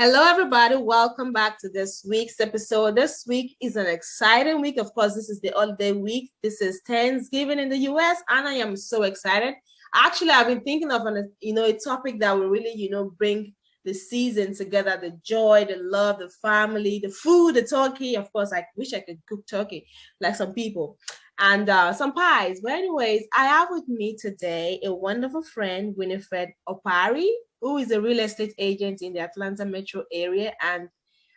Hello, everybody. Welcome back to this week's episode. This week is an exciting week. Of course, this is the holiday week. This is Thanksgiving in the US, and I am so excited. Actually, I've been thinking of a topic that will really, bring the season together: the joy, the love, the family, the food, the turkey. Of course, I wish I could cook turkey like some people, and some pies. But anyways, I have with me today a wonderful friend, Winifred Opari, who is a real estate agent in the Atlanta metro area. And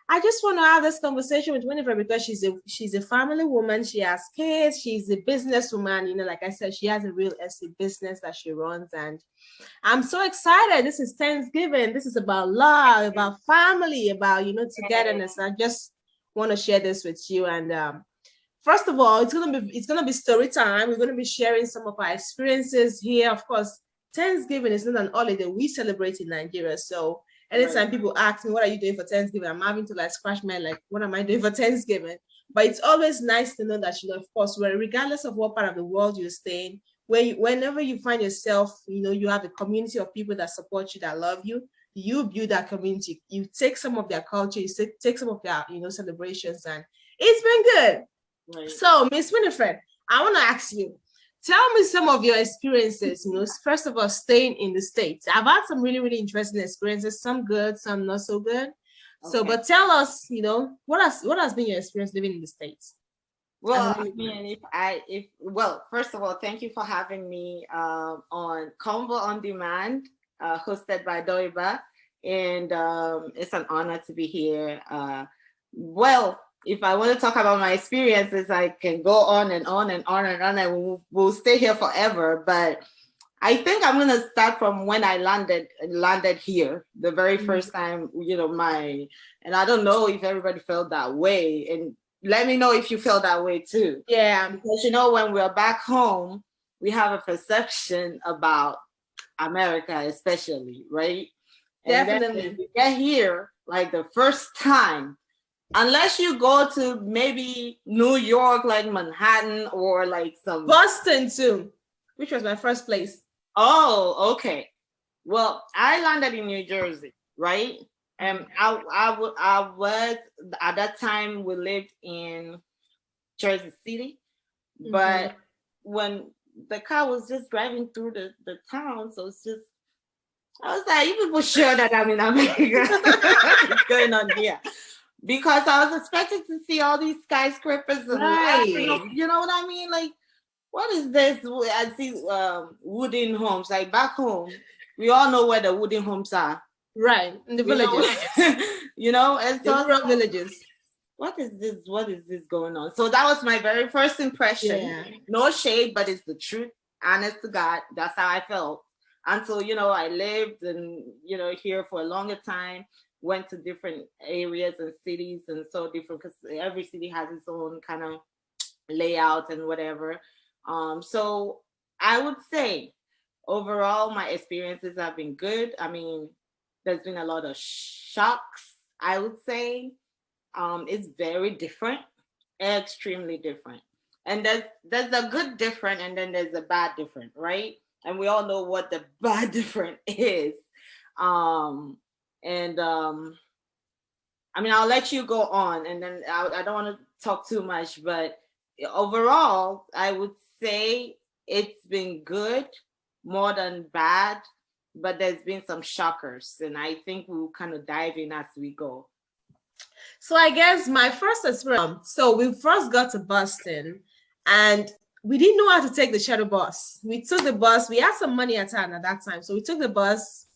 I just want to have this conversation with Winifred because she's a family woman. She has kids. She's a businesswoman. Like I said, she has a real estate business that she runs. And I'm so excited. This is Thanksgiving. This is about love, about family, about, togetherness. I just want to share this with you. And first of all, it's gonna be story time. We're gonna be sharing some of our experiences here. Of course, Thanksgiving is not an holiday we celebrate in Nigeria. So anytime people ask me, what are you doing for Thanksgiving? I'm having to scratch my what am I doing for Thanksgiving? But it's always nice to know that, of course, regardless of what part of the world you're staying, whenever you find yourself, you have a community of people that support you, that love you, you build that community. You take some of their culture, you take some of their, celebrations, and it's been good. Right. So, Miss Winifred, I want to ask you, tell me some of your experiences, first of all, staying in the States. I've had some really, really interesting experiences, some good, some not so good. Okay. So, but tell us, what has been your experience living in the States? Well, first of all, thank you for having me on Convo on Demand, hosted by Doiba. And it's an honor to be here. If I want to talk about my experiences, I can go on and on and on and on, and we'll stay here forever. But I think I'm going to start from when I landed here the very first time, and I don't know if everybody felt that way. And let me know if you felt that way too. Yeah. Because, when we're back home, we have a perception about America, especially, right? Definitely. And then when we get here, like the first time, unless you go to maybe New York, like Manhattan, or like some Boston too, which was my first place. Oh, okay. Well, I landed in New Jersey, right? And I was at that time we lived in Jersey City, but when the car was just driving through the town, so it's just I was like, you people sure that I'm in America? What's going on here? Because I was expecting to see all these skyscrapers and right. You know what I mean? Like, what is this? I see wooden homes. Like back home, we all know where the wooden homes are. Right, in the villages. And so rural villages. What is this? What is this going on? So that was my very first impression. Yeah. No shade, but it's the truth. Honest to God, that's how I felt. And so, I lived and, here for a longer time. Went to different areas and cities and so different because every city has its own kind of layout and whatever. So I would say overall my experiences have been good. I mean, there's been a lot of shocks, I would say. It's very different, extremely different. And there's a good different and then there's a bad different, right? And we all know what the bad different is. I'll let you go on, and then I don't want to talk too much, but overall, I would say it's been good, more than bad, but there's been some shockers, and I think we'll kind of dive in as we go. So I guess my first experience, so we first got to Boston, and we didn't know how to take the shuttle bus. We took the bus. We had some money at hand at that time, so we took the bus.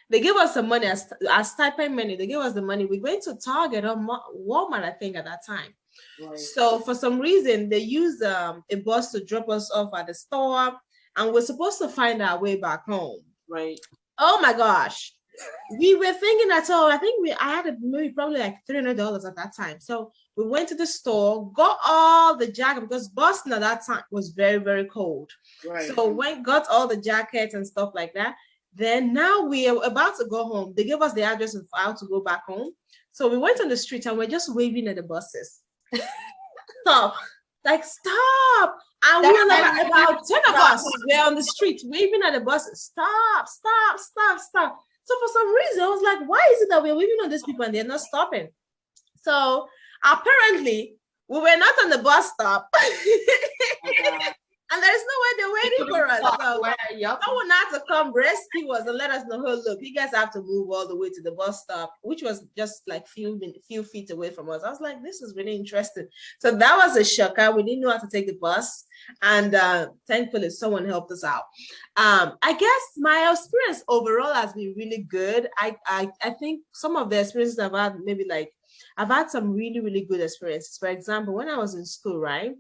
They gave us some money as stipend money. They gave us the money. We went to Target or Walmart, I think, at that time. Right. So for some reason, they used a bus to drop us off at the store, and we're supposed to find our way back home. Right. Oh my gosh. We were thinking I had probably like $300 at that time. So we went to the store, got all the jackets because Boston at that time was very, very cold. Right. So got all the jackets and stuff like that. Then now we are about to go home. They gave us the address of how to go back home. So we went on the street and we're just waving at the buses. Stop. Stop. And we were about 10 of us. We're on the street waving at the buses. Stop. So for some reason, I was like, why is it that we're waiting on these people and they're not stopping? So apparently, we were not on the bus stop. And there's no way they're waiting for us. So someone had to come rescue us and let us know, oh, look, you guys have to move all the way to the bus stop, which was just like few feet away from us. I was like, this is really interesting. So that was a shocker. We didn't know how to take the bus. And thankfully, someone helped us out. I guess my experience overall has been really good. I think some of the experiences I've had, maybe like, I've had some really, really good experiences. For example, when I was in school, right?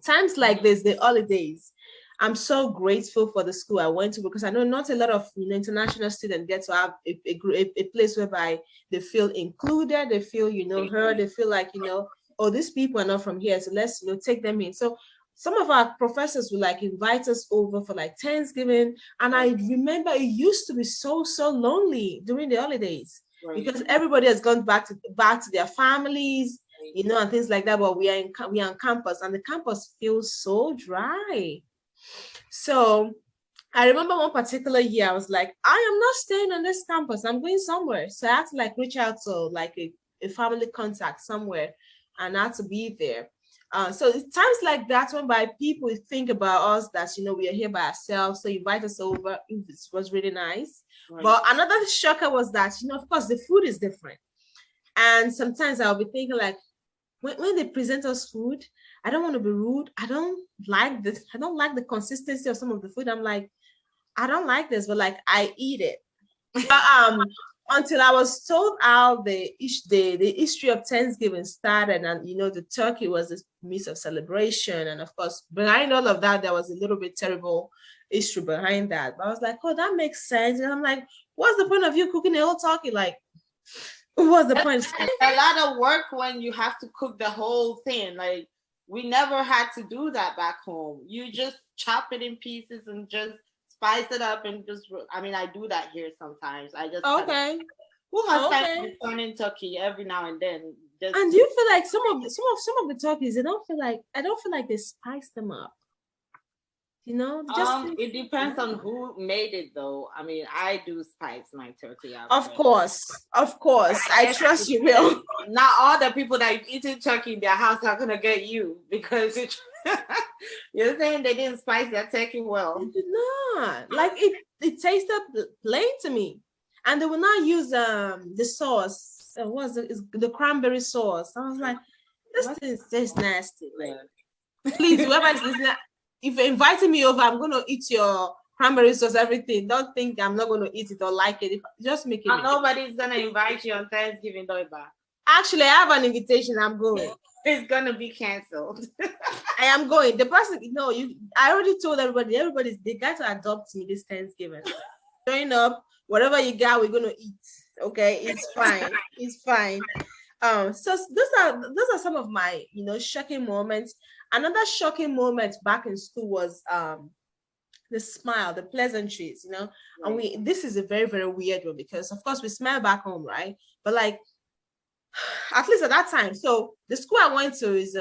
Times like this, the holidays, I'm so grateful for the school I went to, because I know not a lot of international students get to have a place whereby they feel included, they feel heard, they feel like oh, these people are not from here, so let's take them in. So some of our professors would like invite us over for like Thanksgiving, and I remember it used to be so lonely during the holidays, because everybody has gone back to their families, and things like that. But we are on campus, and the campus feels so dry. So I remember one particular year, I was like, I am not staying on this campus. I'm going somewhere. So I had to like reach out to like a family contact somewhere, and I had to be there. So it's times like that whereby people think about us that we are here by ourselves, so invite us over. It was really nice. Right. But another shocker was that of course the food is different, and sometimes I'll be thinking like, when they present us food, I don't want to be rude. I don't like this. I don't like the consistency of some of the food. I'm like, I don't like this, but like I eat it. But, until I was told how the history of Thanksgiving started, and the turkey was this means of celebration, and of course behind all of that there was a little bit terrible history behind that. But I was like, oh, that makes sense. And I'm like, what's the point of you cooking the whole turkey? Like, what's the point? A lot of work when you have to cook the whole thing. Like, we never had to do that back home. You just chop it in pieces and just spice it up, and just, I mean, I do that here sometimes. I just who has time to turn in turkey every now and then? And do you feel like some of the turkeys, I don't feel like they spice them up? It depends on who made it, though. I mean, I do spice my turkey up. Of course. I trust you will. Not all the people that eating turkey in their house are gonna get you, because you're saying they didn't spice their turkey well. They did not. Like it tasted plain to me, and they will not use the sauce. The cranberry sauce? I was like, this is nasty. Like, please, whoever is listening, if you're inviting me over, I'm gonna eat your cranberry sauce, everything. Don't think I'm not gonna eat it or like it. Just make it. Nobody's gonna invite you on Thanksgiving, though. Actually, I have an invitation. I'm going. It's gonna be canceled. I am going. The person, I already told everybody. They got to adopt me this Thanksgiving. Join up. Whatever you got, we're gonna eat. Okay, it's fine. It's fine. So those are some of my shocking moments. Another shocking moment back in school was the smile, the pleasantries, Right. And this is a very, very weird one, because of course we smile back home, right? But like, at least at that time, so the school I went to is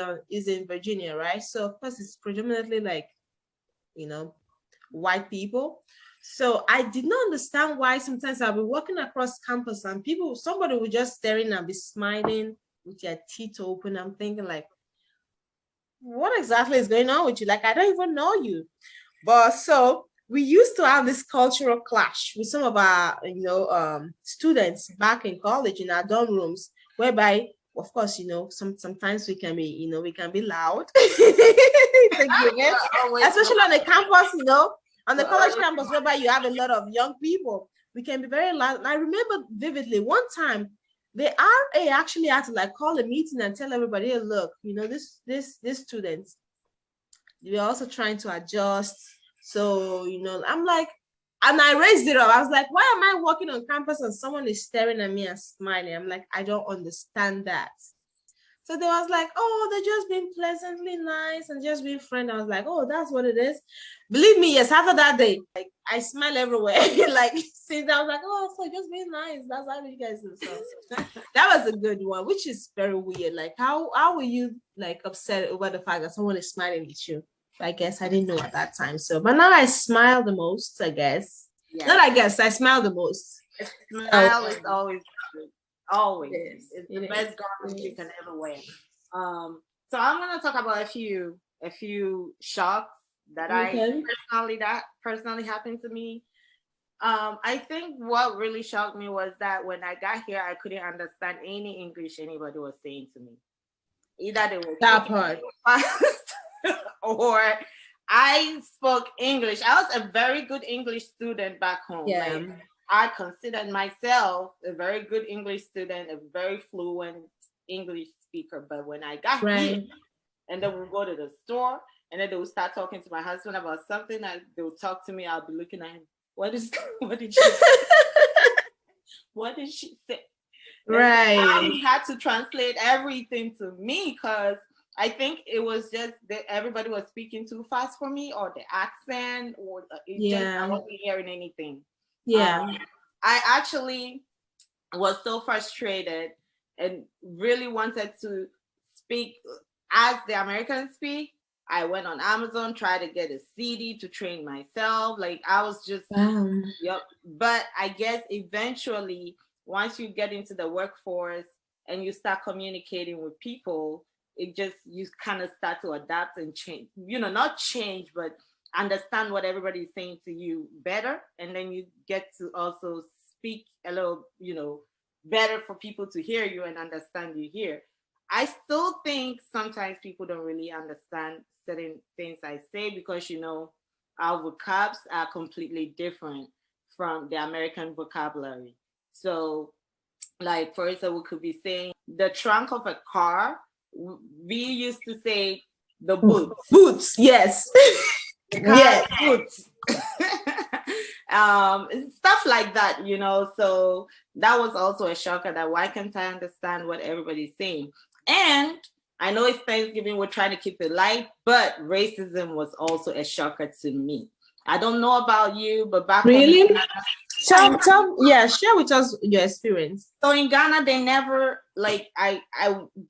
in Virginia, right? So of course it's predominantly like white people. So I did not understand why sometimes I'll be walking across campus and somebody would just staring and be smiling with their teeth open. I'm thinking like, what exactly is going on with you? Like, I don't even know you. But so we used to have this cultural clash with some of our, students back in college in our dorm rooms, whereby, of course, sometimes we can be, loud, especially on the campus, on the college campus, whereby you have a lot of young people. We can be very loud. And I remember vividly one time, the RA actually had to like call a meeting and tell everybody, hey, look, this students, we're also trying to adjust. So, I'm like, and I raised it up. I was like, why am I walking on campus and someone is staring at me and smiling? I'm like, I don't understand that. So they was like, oh, they're just being pleasantly nice and just being friendly. I was like, oh, that's what it is. Believe me, yes, after that day, like I smile everywhere. Like, since I was like, oh, so just being nice. That's how you guys do. So that was a good one, which is very weird. Like, how were you like upset over the fact that someone is smiling at you? I guess I didn't know at that time. So, but now I smile the most, I guess. Yeah. Not I guess, I smile the most. A So, smile is always good. Always. yes, It's the it is. best garment It you is. can ever wear. So I'm gonna talk about a few shocks that I Okay. personally happened to me. I think what really shocked me was that when I got here, I couldn't understand any English anybody was saying to me. Either they were That speaking part. fast or I spoke English. I was a very good English student back home. Yeah. Like I considered myself a very good English student, a very fluent English speaker. But when I got here, Right. and then we'll go to the store, and then they will start talking to my husband about something, and they will talk to me. I'll be looking at him. What is? What did she? What did she say? And so now Right. he had to translate everything to me because I think it was just that everybody was speaking too fast for me, or the accent, or it just I Yeah. wasn't hearing anything. Yeah. I actually was so frustrated and really wanted to speak as the Americans speak. I went on Amazon, tried to get a CD to train myself. Like I was just, Wow. yep. But I guess eventually, once you get into the workforce and you start communicating with people, it just, you kind of start to adapt and change, not change, but understand what everybody's saying to you better. And then you get to also speak a little, better for people to hear you and understand you here. I still think sometimes people don't really understand certain things I say because our vocabs are completely different from the American vocabulary. So, like for instance, we could be saying the trunk of a car. We used to say the boot, Boots. Yes. the car's Yes. boot. Stuff like that, so that was also a shocker, that why can't I understand what everybody's saying. And I know it's Thanksgiving, we're trying to keep it light, but racism was also a shocker to me. I don't know about you, but back home in Really? Ghana, Yeah, share with us your experience. so in Ghana, they never like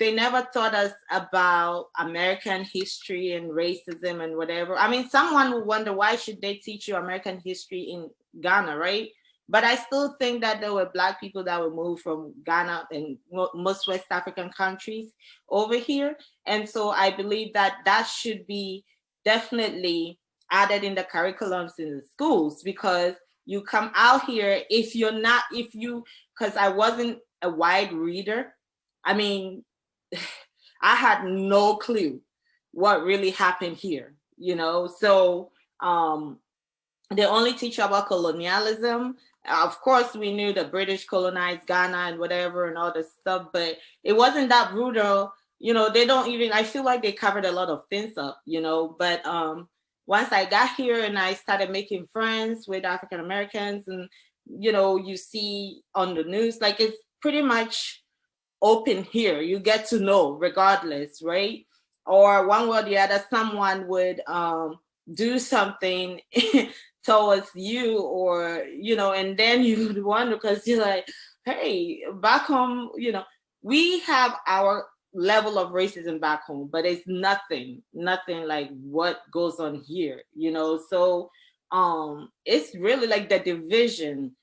they never taught us about American history and racism and whatever. I mean, someone would wonder why should they teach you American history in Ghana, right? But I still think that there were Black people that were moved from Ghana and most West African countries over here, and so I believe that that should be definitely added in the curriculums in the schools, because you come out here, if you, because I wasn't a wide reader. I mean, I had no clue what really happened here, So they only teach you about colonialism. Of course, we knew the British colonized Ghana and whatever and all this stuff, but it wasn't that brutal. They don't even, I feel like they covered a lot of things up, but once I got here and I started making friends with African Americans, and you see on the news, like it's pretty much open here. You get to know regardless, right? Or one way or the other, someone would do something towards you, or and then you would wonder, because you're like, hey, back home, we have our level of racism back home, but it's nothing like what goes on here, so it's really like the division,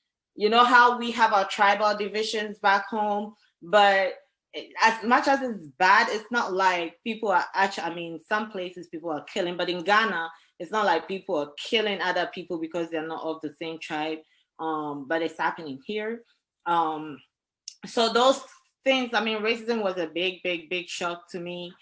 how we have our tribal divisions back home, but as much as it's bad, it's not like people are actually, I mean, some places people are killing, but in Ghana, it's not like people are killing other people because they're not of the same tribe. But it's happening here. So those things, I mean, racism was a big, big, big shock to me.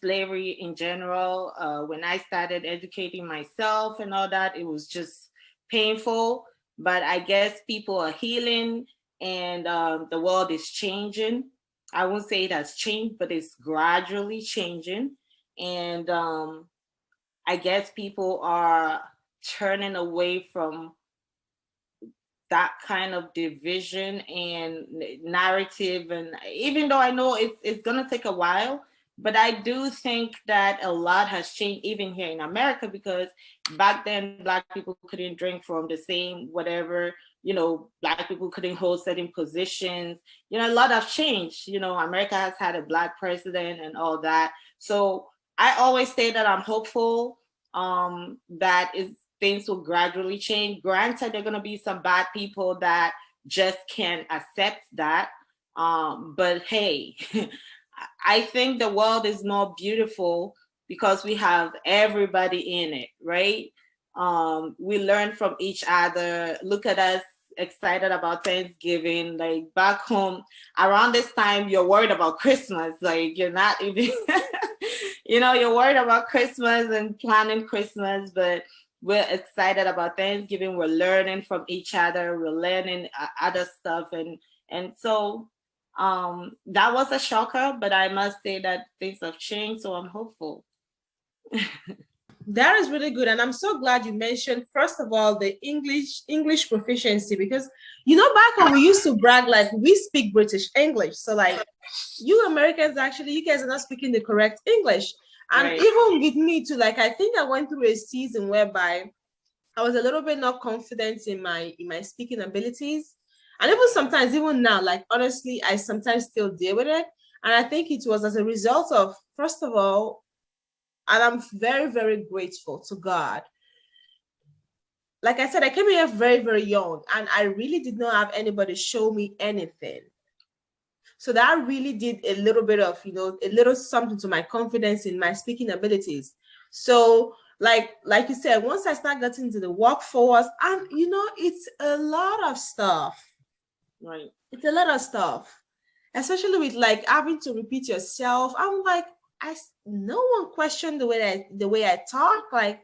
Slavery in general, when I started educating myself and all that, it was just painful. But I guess people are healing, and the world is changing. I won't say it has changed, but it's gradually changing. And I guess people are turning away from that kind of division and narrative. And even though I know it's going to take a while, but I do think that a lot has changed even here in America, because back then Black people couldn't drink from the same whatever, Black people couldn't hold certain positions. A lot have changed. America has had a Black president and all that. So I always say that I'm hopeful that is things will gradually change. Granted, there are going to be some bad people that just can't accept that. But hey, I think the world is more beautiful because we have everybody in it, right? We learn from each other. Look at us, excited about Thanksgiving. Like back home, around this time, you're worried about Christmas. Like you're not even, you're worried about Christmas and planning Christmas, but we're excited about Thanksgiving. We're learning from each other. We're learning other stuff, and so that was a shocker. But I must say that things have changed, so I'm hopeful. That is really good. And I'm so glad you mentioned, first of all, the English proficiency, because, back when we used to brag, like, we speak British English. So, like, you Americans, actually, you guys are not speaking the correct English. And Right. even with me too, like, I think I went through a season whereby I was a little bit not confident in my speaking abilities. And even sometimes, even now, like, honestly, I sometimes still deal with it. And I think it was as a result of, first of all, and I'm very, very grateful to God. Like I said, I came here very, very young, and I really did not have anybody show me anything. So that really did a little bit of, a little something to my confidence in my speaking abilities. So like you said, once I start getting into the workforce, and it's a lot of stuff. Right. It's a lot of stuff, especially with like having to repeat yourself. I'm like, no one questioned the way I talk, like,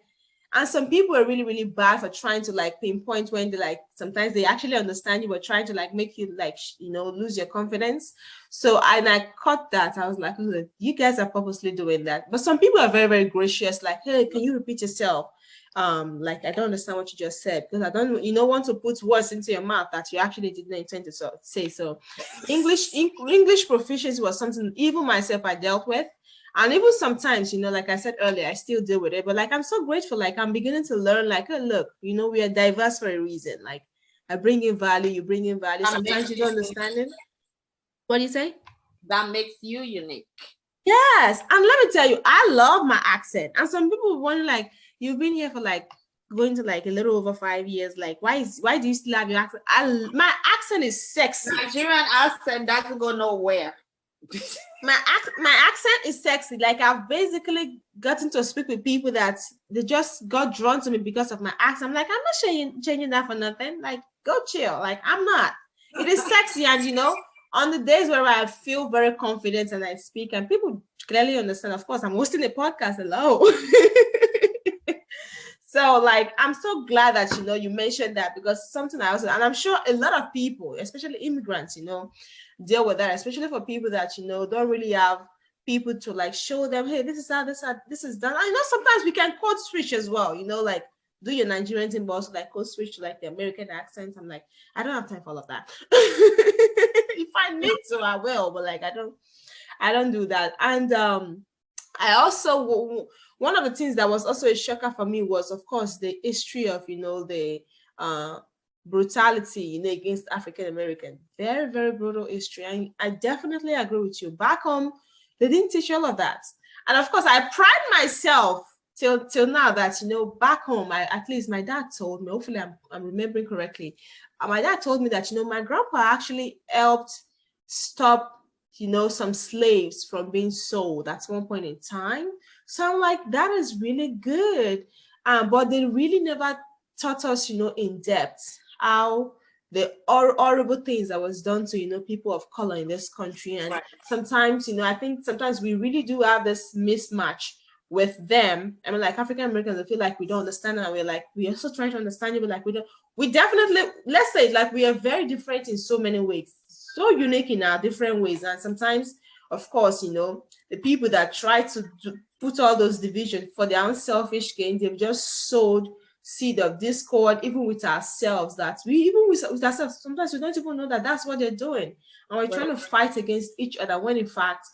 and some people are really, really bad for trying to like pinpoint when they like, sometimes they actually understand you, but trying to like make you like, lose your confidence. So I caught that. I was like, look, you guys are purposely doing that. But some people are very, very gracious, like, hey, can you repeat yourself? Like, I don't understand what you just said, because I don't, want to put words into your mouth that you actually didn't intend to say. So English proficiency was something even myself I dealt with. And even sometimes, like I said earlier, I still deal with it. But like, I'm so grateful. Like, I'm beginning to learn, like, oh, look, we are diverse for a reason. Like, I bring in value, you bring in value. Sometimes you don't understand it. What do you say? That makes you unique. Yes. And let me tell you, I love my accent. And some people wonder, like, you've been here for like going to like a little over 5 years. Like, why do you still have your accent? My accent is sexy. Nigerian accent doesn't go nowhere. My accent is sexy. Like, I've basically gotten to speak with people that they just got drawn to me because of my accent. I'm like, I'm not changing that for nothing. Like, go chill. Like, I'm not. It is sexy, and on the days where I feel very confident and I speak and people clearly understand, of course, I'm hosting a podcast. Hello. So like, I'm so glad that, you mentioned that, because something I also, and I'm sure a lot of people, especially immigrants, deal with that, especially for people that, don't really have people to like show them, hey, this is how this is done. I know sometimes we can code switch as well, like do your Nigerian thing, but also like code switch to like the American accent. I'm like, I don't have time for all of that. If I need to, I will, but like, I don't do that. And I also, one of the things that was also a shocker for me was, of course, the history of, the brutality, against African American. Very, very brutal history. And I definitely agree with you. Back home, they didn't teach all of that. And of course, I pride myself till now that, back home, at least my dad told me, hopefully I'm remembering correctly, my dad told me that, my grandpa actually helped stop, some slaves from being sold at one point in time. So I'm like, that is really good. But they really never taught us, in depth how the horrible things that was done to, people of color in this country. And right. Sometimes, I think sometimes we really do have this mismatch with them. I mean, like African Americans, I feel like we don't understand, and we're also trying to understand you, but like we definitely, let's say, like, we are very different in so many ways, so unique in our different ways. And sometimes, of course, the people that try to put all those divisions for their own selfish gain, they've just sowed seed of discord, even with ourselves, that with ourselves, sometimes we don't even know that that's what they're doing. And we're trying to fight against each other, when in fact,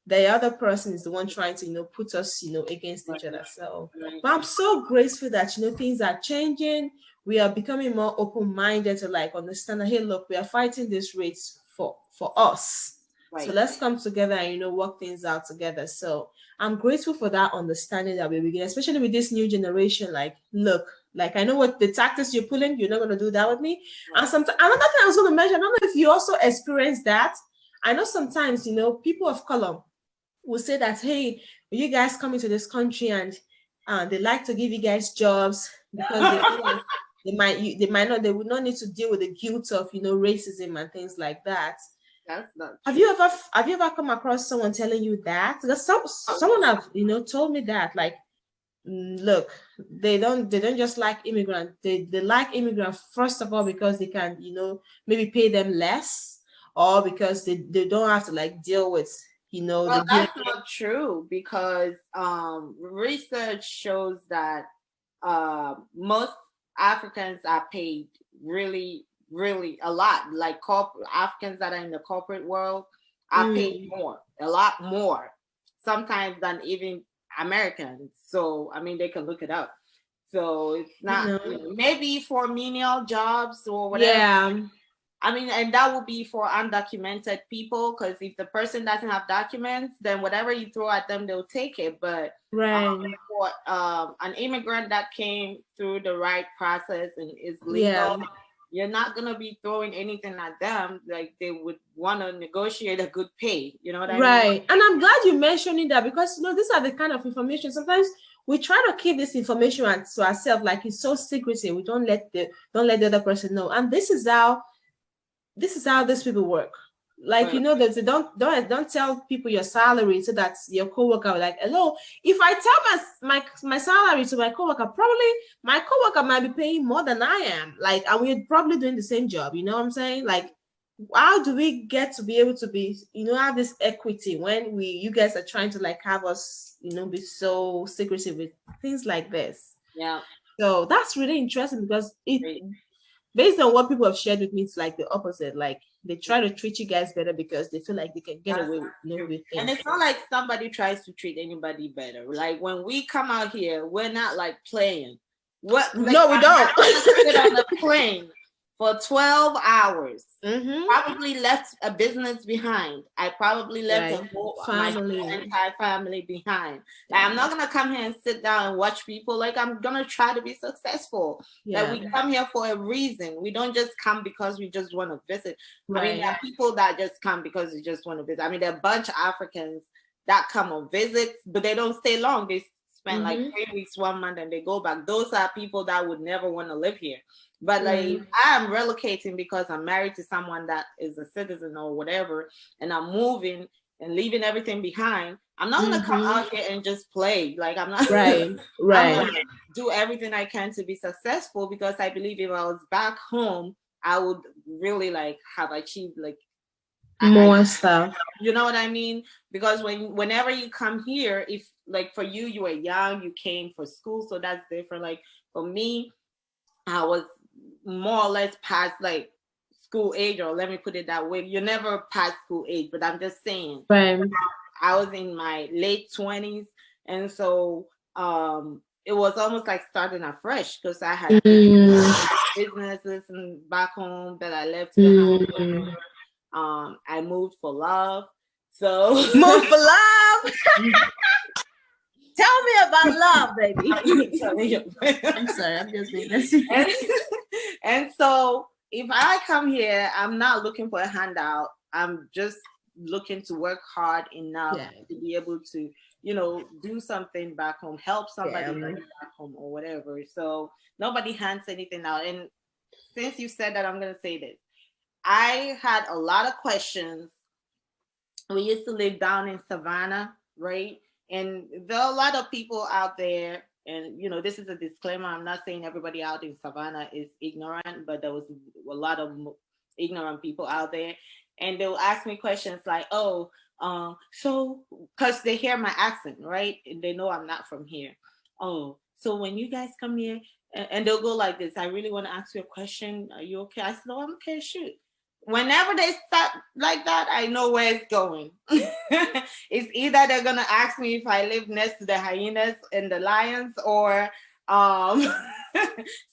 the other person is the one trying to, put us, against each other. So, but I'm so grateful that, things are changing. We are becoming more open-minded to like understand that, hey, look, we are fighting this race for us. Right. So let's come together and, work things out together. So I'm grateful for that understanding that we begin, especially with this new generation. Like, look, Like, I know what the tactics you're pulling, you're not going to do that with me. And sometimes, another thing I was going to mention, I don't know if you also experience that. I know sometimes, people of color will say that, hey, you guys come into this country and they like to give you guys jobs because they feel like they would not need to deal with the guilt of, racism and things like that. That's not true. Have you ever come across someone telling you that? Because someone have, told me that, like, look, they don't just like immigrants. They like immigrants first of all because they can, maybe pay them less, or because they don't have to like deal with, Well, that's not true, because research shows that most Africans are paid really, really a lot. Like Africans that are in the corporate world are paid more, a lot more, sometimes than even Americans. So, I mean, they can look it up. So it's not maybe for menial jobs or whatever. Yeah. I mean, and that would be for undocumented people, because if the person doesn't have documents, then whatever you throw at them, they'll take it. But for an immigrant that came through the right process and is legal, you're not going to be throwing anything at them. Like, they would want to negotiate a good pay. You know what I mean? Right. And I'm glad you mentioning that, because, these are the kind of information. Sometimes we try to keep this information to ourselves, like it's so secretive. We don't let the other person know. And this is how these people work. Like, that don't tell people your salary, so that your coworker will like, hello, if I tell my salary to my coworker, probably my coworker might be paying more than I am. Like, and we're probably doing the same job. You know what I'm saying? Like, how do we get to be able to be, have this equity when you guys are trying to like have us, be so secretive with things like this? Yeah. So that's really interesting, because based on what people have shared with me, it's like the opposite. Like, they try to treat you guys better because they feel like they can get away with things. And it's not like somebody tries to treat anybody better. Like, when we come out here, we're not like playing. No, we don't. Sit on a plane for 12 hours. Probably left a business behind. I probably left my entire family behind. Like, I'm not gonna come here and sit down and watch people. Like, I'm gonna try to be successful. Like, we come here for a reason. We don't just come because we just want to visit. I mean, there are people that just come because they just want to visit. I mean, there are a bunch of Africans that come on visits, but they don't stay long. They spend like 3 weeks, 1 month, and they go back. Those are people that would never want to live here. But like, I am relocating because I'm married to someone that is a citizen or whatever, and I'm moving and leaving everything behind. I'm not gonna come out here and just play. Like, I'm not I'm gonna do everything I can to be successful, because I believe if I was back home, I would really like have achieved like more stuff. You know what I mean? Because whenever you come here, if like for you, you were young, you came for school, so that's different. Like, for me, I was more or less past like school age, or let me put it that way. You're never past school age, but I'm just saying. I was in my late 20s, and so it was almost like starting afresh, because I had businesses and back home that I left behind. I moved for love. So moved for love. Tell me about love, baby. I'm sorry, I'm just being messy. And so if I come here, I'm not looking for a handout. I'm just looking to work hard enough to be able to, do something back home, help somebody back home or whatever. So nobody hands anything out. And since you said that, I'm going to say this. I had a lot of questions. We used to live down in Savannah, right? And there are a lot of people out there, and this is a disclaimer. I'm not saying everybody out in Savannah is ignorant, but there was a lot of ignorant people out there, and they'll ask me questions like, so because they hear my accent, right? And they know I'm not from here. Oh, so when you guys come here, and they'll go like this, I really want to ask you a question. Are you okay? I said, no, I'm okay, shoot. Whenever they start like that, I know where it's going. It's either they're gonna ask me if I live next to the hyenas and the lions, or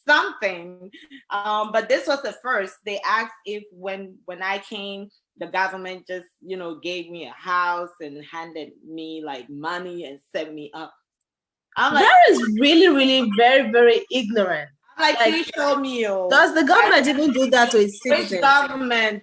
something. But this was the first. They asked if when I came, the government just gave me a house and handed me like money and set me up. I'm like, that is really, really very, very ignorant. I'm like, please show me. Does the government even do that to its citizens? Which government?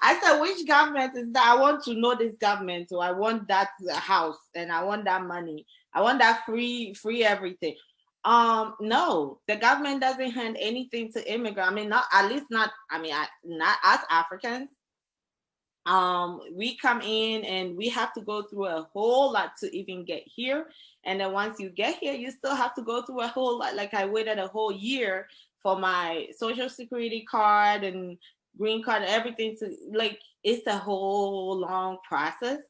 I said, which government is that? I want to know this government. So I want that house and I want that money. I want that free everything. No, the government doesn't hand anything to immigrants. I mean, not at least not. I mean, not us Africans. We come in and we have to go through a whole lot to even get here. And then once you get here, you still have to go through a whole lot. Like I waited a whole year for my social security card and green card and everything to, like, it's a whole long process.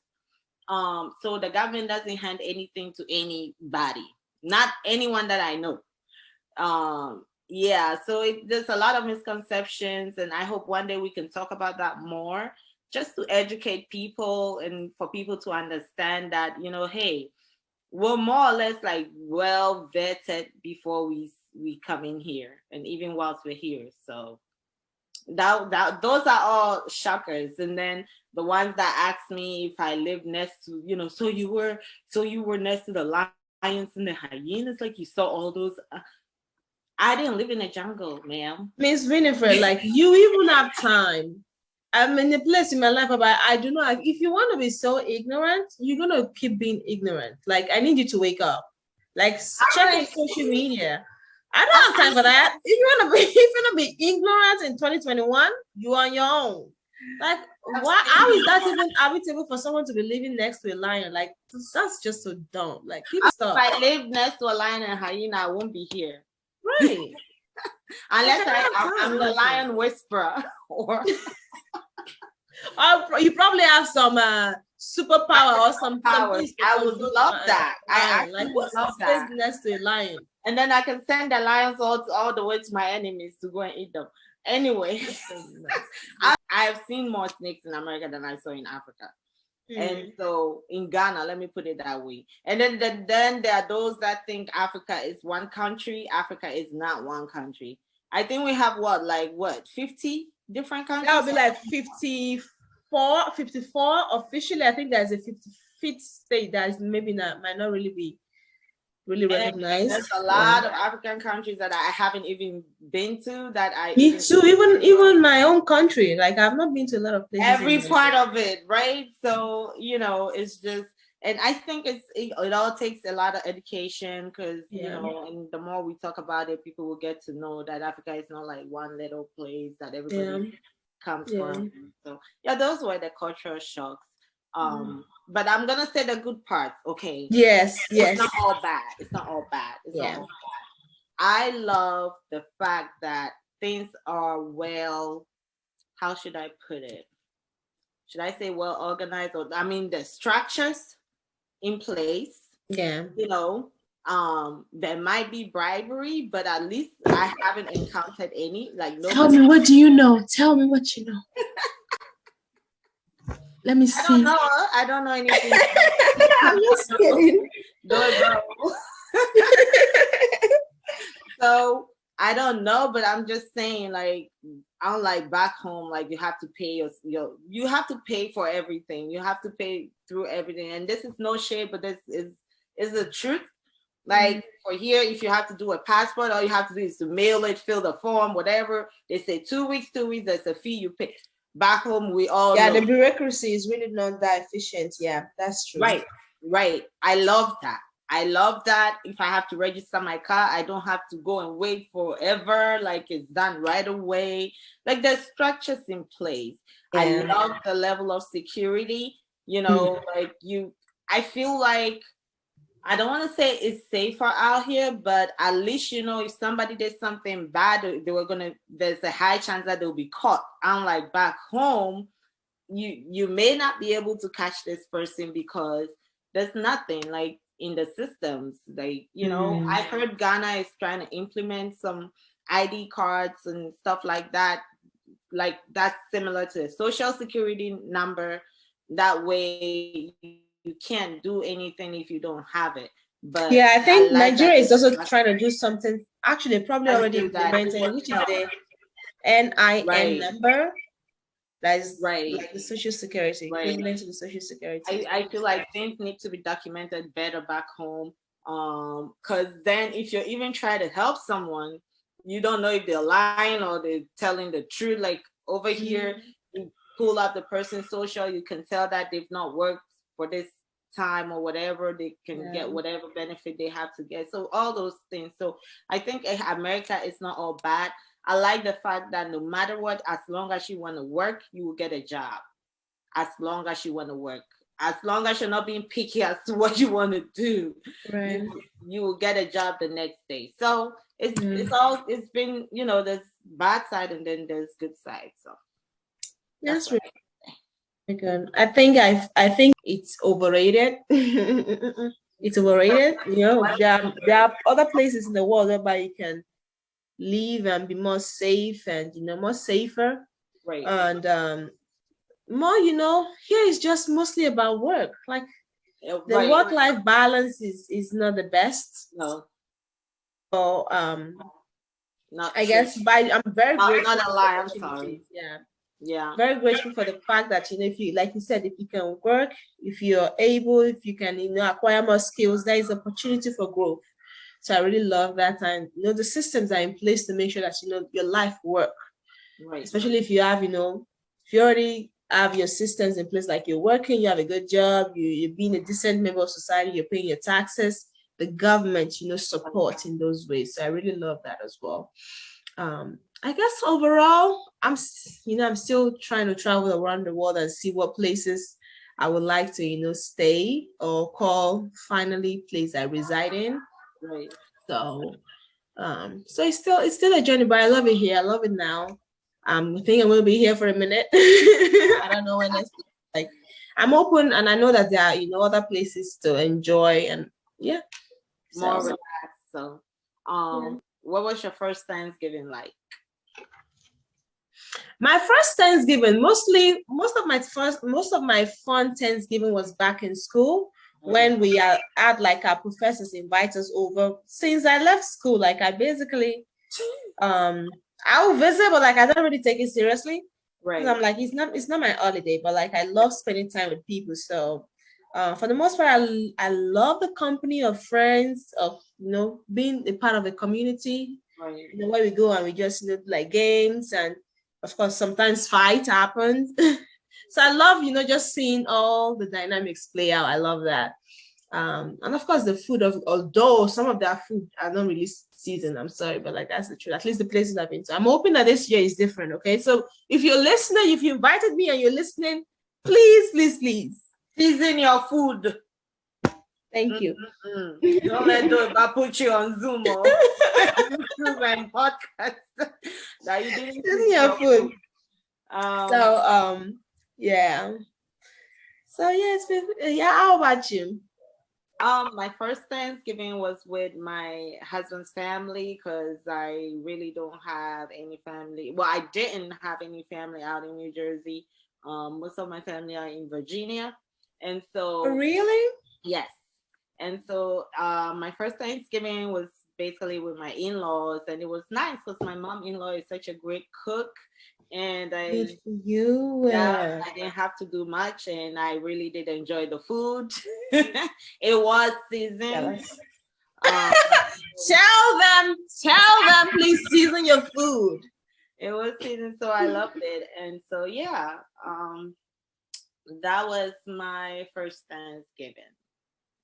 So the government doesn't hand anything to anybody, not anyone that I know. Yeah, so there's a lot of misconceptions, and I hope one day we can talk about that more, just to educate people and for people to understand that, you know, hey, we're more or less like well vetted before we come in here, and even whilst we're here. So that those are all shockers. And then the ones that ask me if I live next to, you know, so you were next to the lions and the hyenas, like you saw all those. I didn't live in a jungle, ma'am. Miss Winifred, like you even have time. I'm in a place in my life where I do not. If you want to be so ignorant, you're gonna keep being ignorant. Like I need you to wake up. Like check on social media. I don't have time for that. If you wanna be ignorant in 2021, you on your own. Like what? How is that even habitable for someone to be living next to a lion? Like that's just so dumb. Like keep stuff. If I live next to a lion and hyena, I won't be here. Right. Unless I'm the lion whisperer, or you probably have some superpower or some powers. I would love that. I like what's love that next to a lion, and then I can send the lions all the way to my enemies to go and eat them. Anyway, I've seen more snakes in America than I saw in Africa. And so in Ghana, let me put it that way. And then there are those that think Africa is one country. Africa is not one country. I think we have 50 different countries? That would be like 54 officially. I think there's a 55th state that is maybe might not really be recognized. There's a lot of African countries that I haven't even been to Me too, even my own country. Like I've not been to a lot of places. Every part of it, right? So, you know, it's just, and I think it all takes a lot of education because, you know, and the more we talk about it, people will get to know that Africa is not like one little place that everybody comes from. So yeah, those were the cultural shocks. But I'm gonna say the good part. Okay. Yes. It's not all bad. It's not all bad. I love the fact that things are well. How should I put it? Should I say well organized? Or I mean, the structures in place. Yeah. You know, there might be bribery, but at least I haven't encountered any. Like, tell me what do you know? Tell me what you know. Let me see. I don't know anything. I'm just kidding. So I don't know, but I'm just saying, like, I'm like back home, like you have to pay you have to pay for everything. You have to pay through everything. And this is no shade, but this is the truth. Like for here, if you have to do a passport, all you have to do is to mail it, fill the form, whatever. They say 2 weeks, there's a fee you pay. Back home, we all know. The bureaucracy is really not that efficient. Yeah, that's true. Right. I love that. If I have to register my car, I don't have to go and wait forever. Like it's done right away. Like there's structures in place. I love the level of security. You know, I feel like, I don't want to say it's safer out here, but at least, you know, if somebody did something bad, there's a high chance that they'll be caught. Unlike back home, you may not be able to catch this person because there's nothing like in the systems. Like, you know, I heard Ghana is trying to implement some ID cards and stuff like that. Like that's similar to a social security number. That way you can't do anything if you don't have it. But I think Nigeria is also trying to do something. Actually, probably already implemented, which is the NIN number. That is like the social security, equivalent to the social security. I feel like things need to be documented better back home. Because then if you even try to help someone, you don't know if they're lying or they're telling the truth. Like over here, you pull up the person's social, you can tell that they've not worked for this time or whatever. They can get whatever benefit they have to get. So all those things. So I think America is not all bad. I like the fact that no matter what, as long as you want to work, you will get a job. As long as you want to work. As long as you're not being picky as to what you want to do, right. you will get a job the next day. So it's been, you know, there's bad side and then there's good side. So that's really good. I think it's overrated. It's overrated. You know, there are other places in the world whereby you can live and be more safe and, you know, more safer. Right. And more, you know, here is just mostly about work. Like the work-life balance is not the best. No. So not I guess I'm very grateful. Not a lie, I'm sorry. Yeah. Very grateful for the fact that, you know, if you, like you said, if you can work, if you're able, if you can, you know, acquire more skills, there is opportunity for growth. So I really love that. And, you know, the systems are in place to make sure that, you know, your life work. Right. Especially if you have, you know, if you already have your systems in place, like you're working, you have a good job, you're being a decent member of society, you're paying your taxes, the government, you know, support in those ways. So I really love that as well. I guess overall, I'm still trying to travel around the world and see what places I would like to, you know, stay or call finally place I reside in. Right. So it's still a journey, but I love it here. I love it now. I think I'm going to be here for a minute. I don't know when next. Like, I'm open, and I know that there are, you know, other places to enjoy, and more relaxed. So, what was your first Thanksgiving like? My first Thanksgiving, most of my fun Thanksgiving was back in school when we had like our professors invite us over. Since I left school, like I basically I'll visit, but like I don't really take it seriously. Right. I'm like, it's not my holiday, but like I love spending time with people. So for the most part, I love the company of friends, of, you know, being a part of the community. Right. You know, where we go and we just, you know, like games, and of course sometimes fight happens. So I love, you know, just seeing all the dynamics play out. I love that. And of course the food, although some of that food are not really seasoned, I'm sorry, but like that's the truth. At least the places I've been to. I'm hoping that this year is different. Okay. So if you're listening, if you invited me and you're listening, please season your food. Thank you. Don't let I put you on Zoom or YouTube and podcast. That you didn't season your food. So it's been, how about you? My first Thanksgiving was with my husband's family, because I really don't have any family. Well, I didn't have any family out in New Jersey. Most of my family are in Virginia. And so really? Yes. And so my first Thanksgiving was basically with my in-laws, and it was nice because my mom-in-law is such a great cook, and I didn't have to do much, and I really did enjoy the food. It was seasoned. Tell them, please season your food. It was seasoned, so I loved it. And so that was my first Thanksgiving.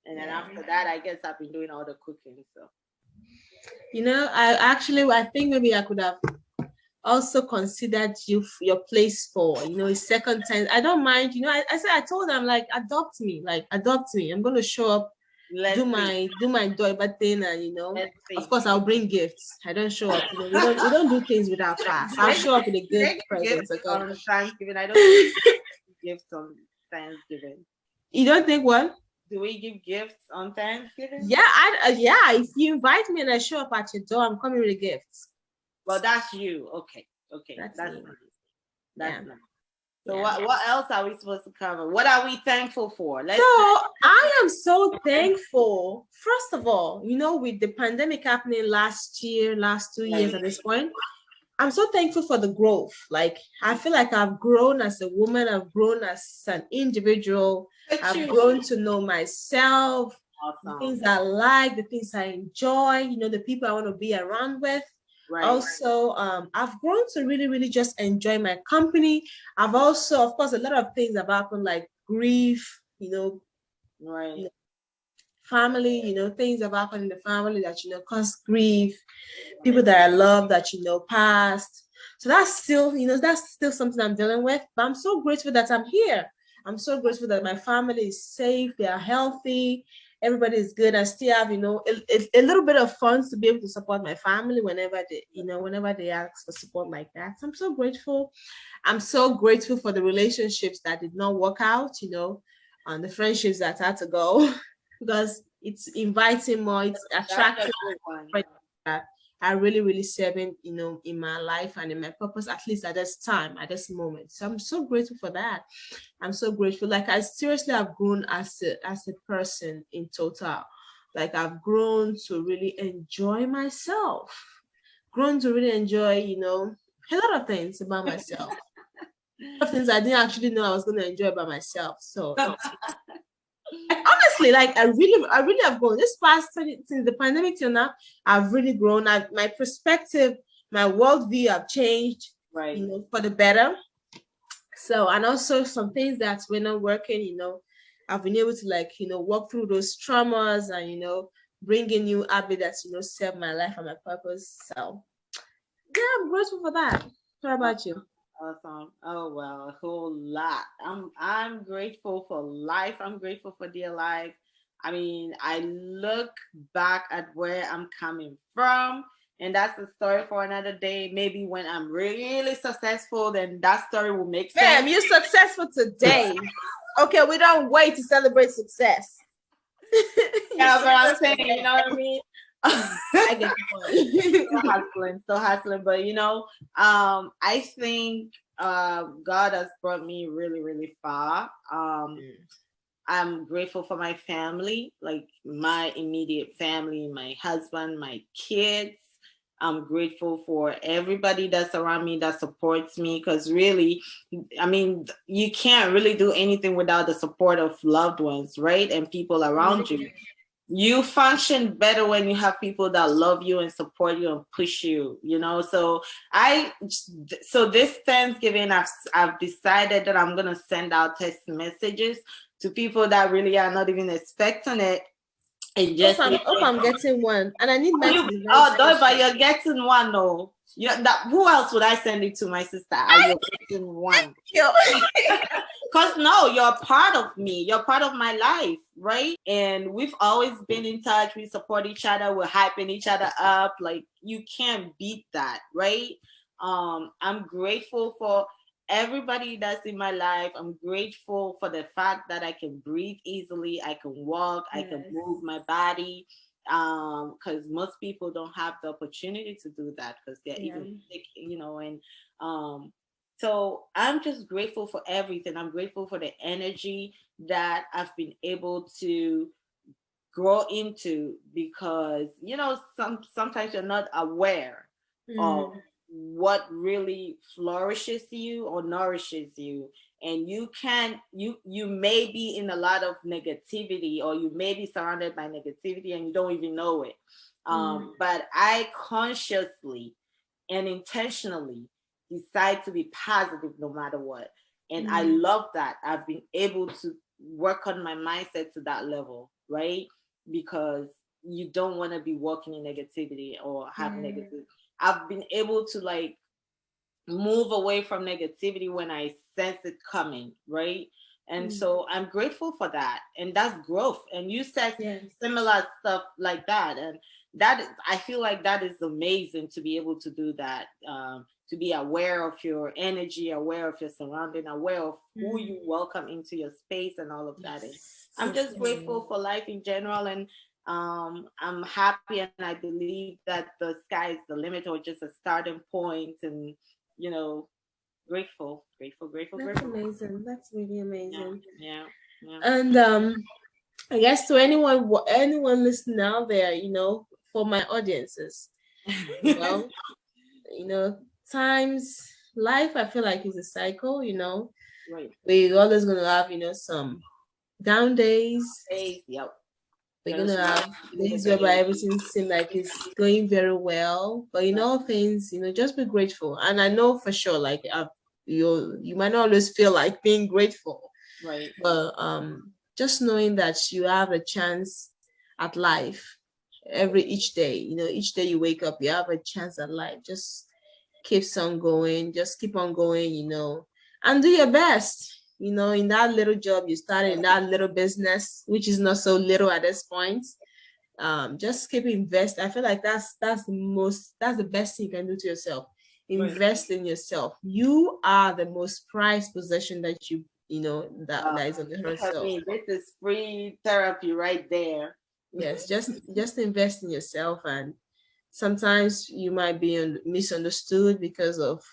And then after that, I guess I've been doing all the cooking. So, you know, I think maybe I could have also considered your place for, you know, a second time. I don't mind. You know, I told them, like, adopt me. I'm going to show up, do my doiba thing, and, you know, of course I'll bring gifts. I don't show up. You know, we don't do things without fast. I'll show up with a good present. On Thanksgiving, I don't give gifts on Thanksgiving. You don't think what? Do we give gifts on Thanksgiving? Yeah, if you invite me and I show up at your door, I'm coming with a gift. Well, that's you. Okay. That's nice. Nice. So what else are we supposed to cover? What are we thankful for? I am so thankful. First of all, you know, with the pandemic happening last 2 years at this point, I'm so thankful for the growth. Like, I feel like I've grown as a woman. I've grown as an individual. I've grown to know myself. the Awesome. things I like, the things I enjoy, you know, the people I want to be around with. Right. Also, I've grown to really, really just enjoy my company. I've also, of course, a lot of things have happened, like grief, Right. family, things have happened in the family that, cause grief, people that I love that, passed. So that's still something I'm dealing with. But I'm so grateful that I'm here. I'm so grateful that my family is safe, they are healthy, everybody is good. I still have, a little bit of funds to be able to support my family whenever they ask for support like that. So I'm so grateful. I'm so grateful for the relationships that did not work out, and the friendships that had to go because it's inviting more, it's That's a attracting good one. friends that are really, really serving, in my life and in my purpose, at least at this time, at this moment. So I'm so grateful for that. I'm so grateful. Like I seriously have grown as a person in total. Like I've grown to really enjoy myself, grown to really enjoy, a lot of things about myself. A lot of things I didn't actually know I was going to enjoy by myself. So honestly, like I really have grown. This past since the pandemic till now, I've really grown. My perspective, my worldview have changed, Right. For the better. So, and also some things that were not working, I've been able to walk through those traumas and bring in new habits that serve my life and my purpose. So, yeah, I'm grateful for that. What about you? Awesome. Oh well, a whole lot. I'm grateful for life. I'm grateful for dear life. I mean, I look back at where I'm coming from, and that's a story for another day. Maybe when I'm really successful, then that story will make sense. Ma'am, you're successful today. Okay, we don't wait to celebrate success. Yeah, but I'm saying, you know what I mean? I get the point. Still hustling, but I think God has brought me really, really far. I'm grateful for my family, like my immediate family, my husband, my kids. I'm grateful for everybody that's around me that supports me because really, I mean, you can't really do anything without the support of loved ones, right? And people around you. You function better when you have people that love you and support you and push you, so this Thanksgiving I've decided that I'm going to send out text messages to people that really are not even expecting it. And just hope I'm getting one, and I need my. But you're getting one. No, who else would I send it to? My sister. Are you getting one? Because no, you're part of me. You're part of my life, right? And we've always been in touch. We support each other. We're hyping each other up. Like you can't beat that, right? I'm grateful for everybody that's in my life. I'm grateful for the fact that I can breathe easily. I can walk. Yes. I can move my body. Because most people don't have the opportunity to do that because they're even sick, and so I'm just grateful for everything. I'm grateful for the energy that I've been able to grow into because, sometimes you're not aware of what really flourishes you or nourishes you. And you may be in a lot of negativity or you may be surrounded by negativity and you don't even know it. But I consciously and intentionally decide to be positive no matter what. And I love that. I've been able to work on my mindset to that level, right? Because you don't want to be walking in negativity or have negative. I've been able to move away from negativity when I sense it coming, right? And so I'm grateful for that. And that's growth. And you said similar stuff like that. And I feel like that is amazing to be able to do that, to be aware of your energy, aware of your surrounding, aware of who you welcome into your space and all of that. And I'm just grateful for life in general. And I'm happy and I believe that the sky is the limit or just a starting point. And, grateful. That's amazing. That's really amazing. Yeah. And I guess to anyone listening out there, for my audiences, life I feel like is a cycle, Right. We're always gonna have, some down days. Yep. We're Just gonna have live days the whereby day. everything seems like it's going very well. But in all things, just be grateful. And I know for sure, like you might not always feel like being grateful, Right. but just knowing that you have a chance at life each day. Each day you wake up, you have a chance at life. Just keeps on going, just keep on going, and do your best. In that little job you started, in that little business, which is not so little at this point. Just keep invest. I feel like that's the best thing you can do to yourself. Invest in yourself. You are the most prized possession that that is on the earth. I mean, this is free therapy right there. Yes, just invest in yourself. And sometimes you might be misunderstood because of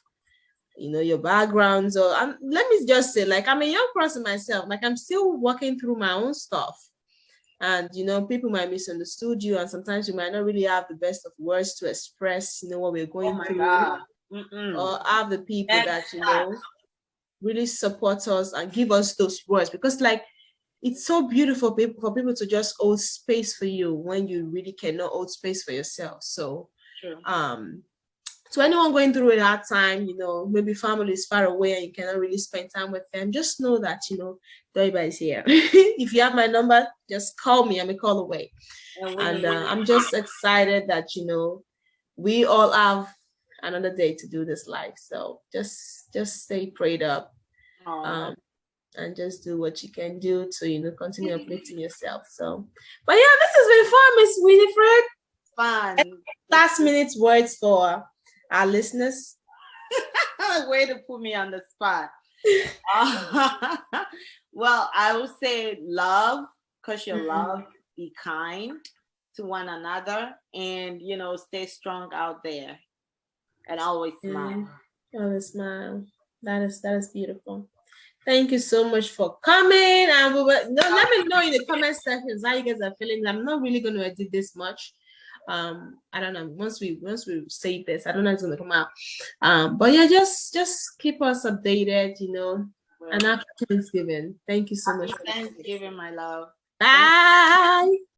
your backgrounds, or let me just say, like, I'm a young person myself. Like, I'm still working through my own stuff, and people might misunderstood you, and sometimes you might not really have the best of words to express what we're going through. Or have the people that really support us and give us those words, because like it's so beautiful for people to just hold space for you when you really cannot hold space for yourself. So to anyone going through a hard time, maybe family is far away and you cannot really spend time with them, just know that, Doiba is here. If you have my number, just call me. I'm a call away. And I'm just excited that, we all have another day to do this life. So just stay prayed up. And just do what you can do to, continue uplifting yourself. So, but yeah, this has been fun, Miss Winifred. Fun. Last minute words for our listeners. Way to put me on the spot. Well, I would say love, because you love, be kind to one another, and stay strong out there, and always smile. Always smile. That is beautiful. Thank you so much for coming. And let me know in the comment sections how you guys are feeling. I'm not really going to edit this much. I don't know. Once we say this, I don't know if it's gonna come out. But yeah, just keep us updated, and happy Thanksgiving. Thank you so much. Thanksgiving, my love. Bye.